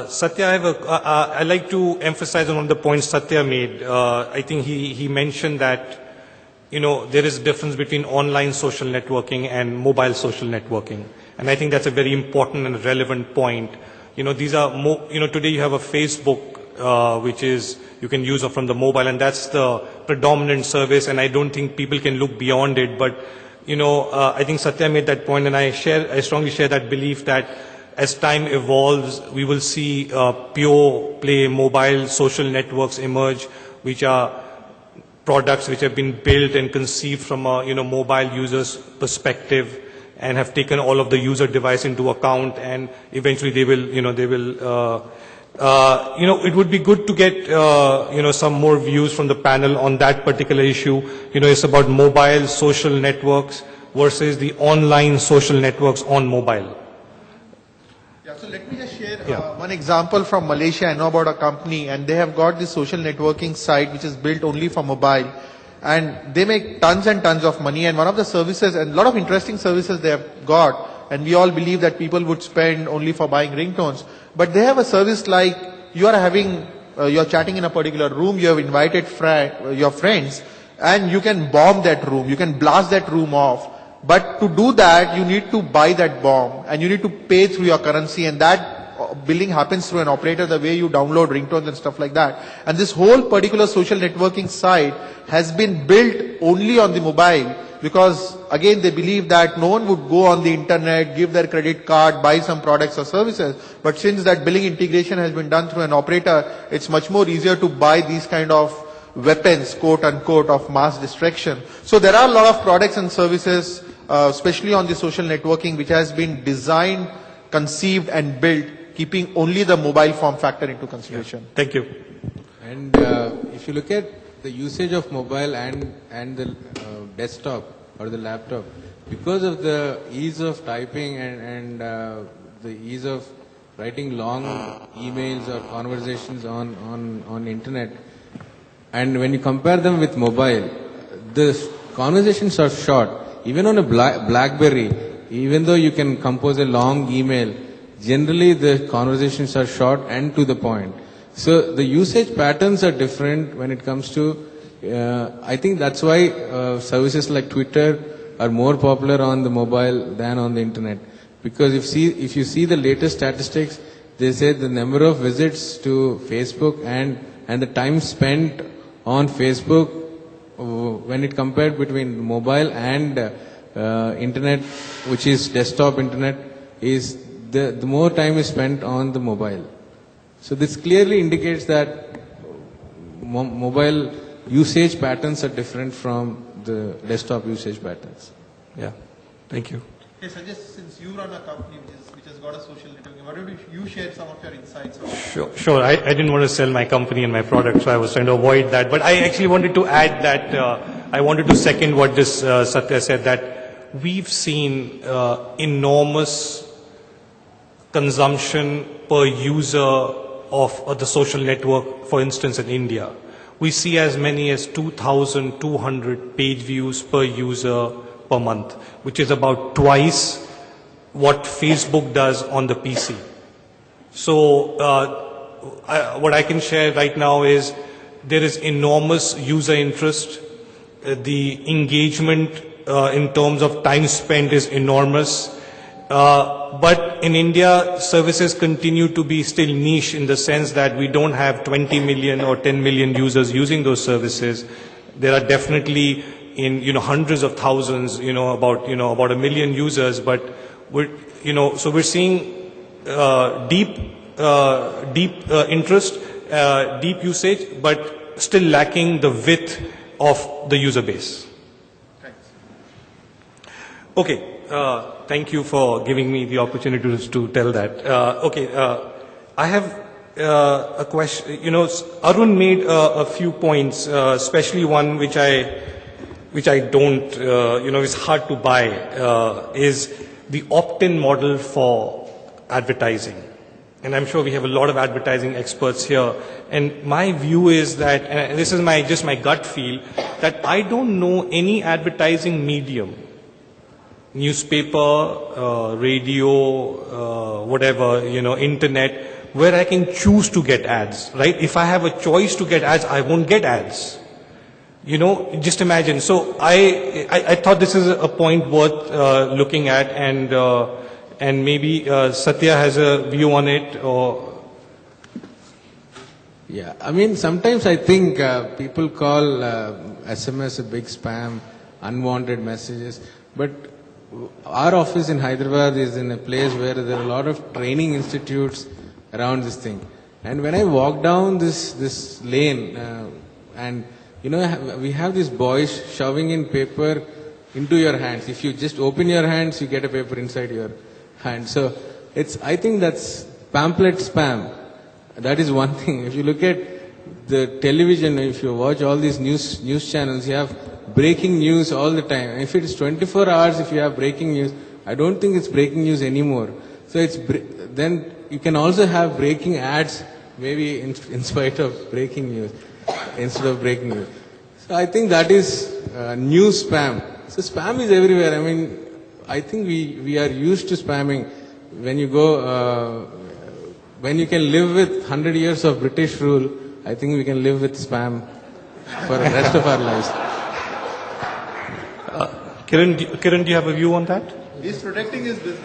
Satya, I'd like to emphasize on one of the points Satya made. I think he mentioned that, there is a difference between online social networking and mobile social networking. And I think that's a very important and relevant point. These are today you have a Facebook, which is, you can use from the mobile, and that's the predominant service, and I don't think people can look beyond it. But, I think Satya made that point, and I strongly share that belief that as time evolves, we will see pure play mobile social networks emerge, which are products which have been built and conceived from a mobile user's perspective, and have taken all of the user device into account, and eventually they will it would be good to get some more views from the panel on that particular issue. It's about mobile social networks versus the online social networks on mobile. So let me just share one example from Malaysia. I know about a company, and they have got this social networking site which is built only for mobile, and they make tons and tons of money. And one of the services, and a lot of interesting services they have got, and we all believe that people would spend only for buying ringtones, but they have a service like you're chatting in a particular room, you have invited your friends, and you can bomb that room, you can blast that room off. But to do that, you need to buy that bomb, and you need to pay through your currency, and that billing happens through an operator, the way you download ringtones and stuff like that. And this whole particular social networking site has been built only on the mobile, because again, they believe that no one would go on the internet, give their credit card, buy some products or services. But since that billing integration has been done through an operator, it's much more easier to buy these kind of weapons, quote unquote, of mass distraction. So there are a lot of products and services, especially on the social networking, which has been designed, conceived and built, keeping only the mobile form factor into consideration. Yeah. Thank you. And if you look at the usage of mobile and the desktop or the laptop, because of the ease of typing and the ease of writing long emails or conversations on internet, and when you compare them with mobile, the conversations are short. Even on a BlackBerry, even though you can compose a long email, generally the conversations are short and to the point. So the usage patterns are different when it comes to, I think that's why services like Twitter are more popular on the mobile than on the internet. Because if you see the latest statistics, they say the number of visits to Facebook and the time spent on Facebook, when it compared between mobile and internet, which is desktop internet, is the more time is spent on the mobile. So this clearly indicates that mobile usage patterns are different from the desktop usage patterns. Yeah, thank you. Hey, Sanjay, since you run a company which has got a social networking, why don't you share some of your insights? Sure. I didn't want to sell my company and my product, so I was trying to avoid that. But I actually wanted to add that I wanted to second what this Satya said, that we've seen enormous consumption per user of the social network, for instance, in India. We see as many as 2,200 page views per user per month, which is about twice what Facebook does on the PC. So what I can share right now is there is enormous user interest. The engagement in terms of time spent is enormous. But in India, services continue to be still niche in the sense that we don't have 20 million or 10 million users using those services. There are definitely hundreds of thousands, about a million users, but so we're seeing deep interest, deep usage, but still lacking the width of the user base. Thanks. Okay, thank you for giving me the opportunity to tell that. I have a question. Arun made a few points, especially one which I don't, is hard to buy, is the opt-in model for advertising. And I'm sure we have a lot of advertising experts here. And my view is that, and this is just my gut feel, that I don't know any advertising medium, newspaper, radio, whatever, internet, where I can choose to get ads, right? If I have a choice to get ads, I won't get ads. You know, just imagine. So I thought this is a point worth looking at, and maybe Satya has a view on it, or Yeah, I mean, sometimes I think people call SMS a big spam, unwanted messages, but our office in Hyderabad is in a place where there are a lot of training institutes around this thing. And when I walk down this lane, and you know, we have these boys shoving in paper into your hands. If you just open your hands, you get a paper inside your hand. So I think that's pamphlet spam. That is one thing. If you look at the television, if you watch all these news channels, you have breaking news all the time. If it is 24 hours, if you have breaking news, I don't think it's breaking news anymore. So then you can also have breaking ads, maybe in spite of breaking news, instead of breaking news. So I think that is news spam. So spam is everywhere. I mean, I think we are used to spamming. When you go, when you can live with 100 years of British rule, I think we can live with spam for the rest of our lives. Kiran, do you have a view on that? He's protecting his business.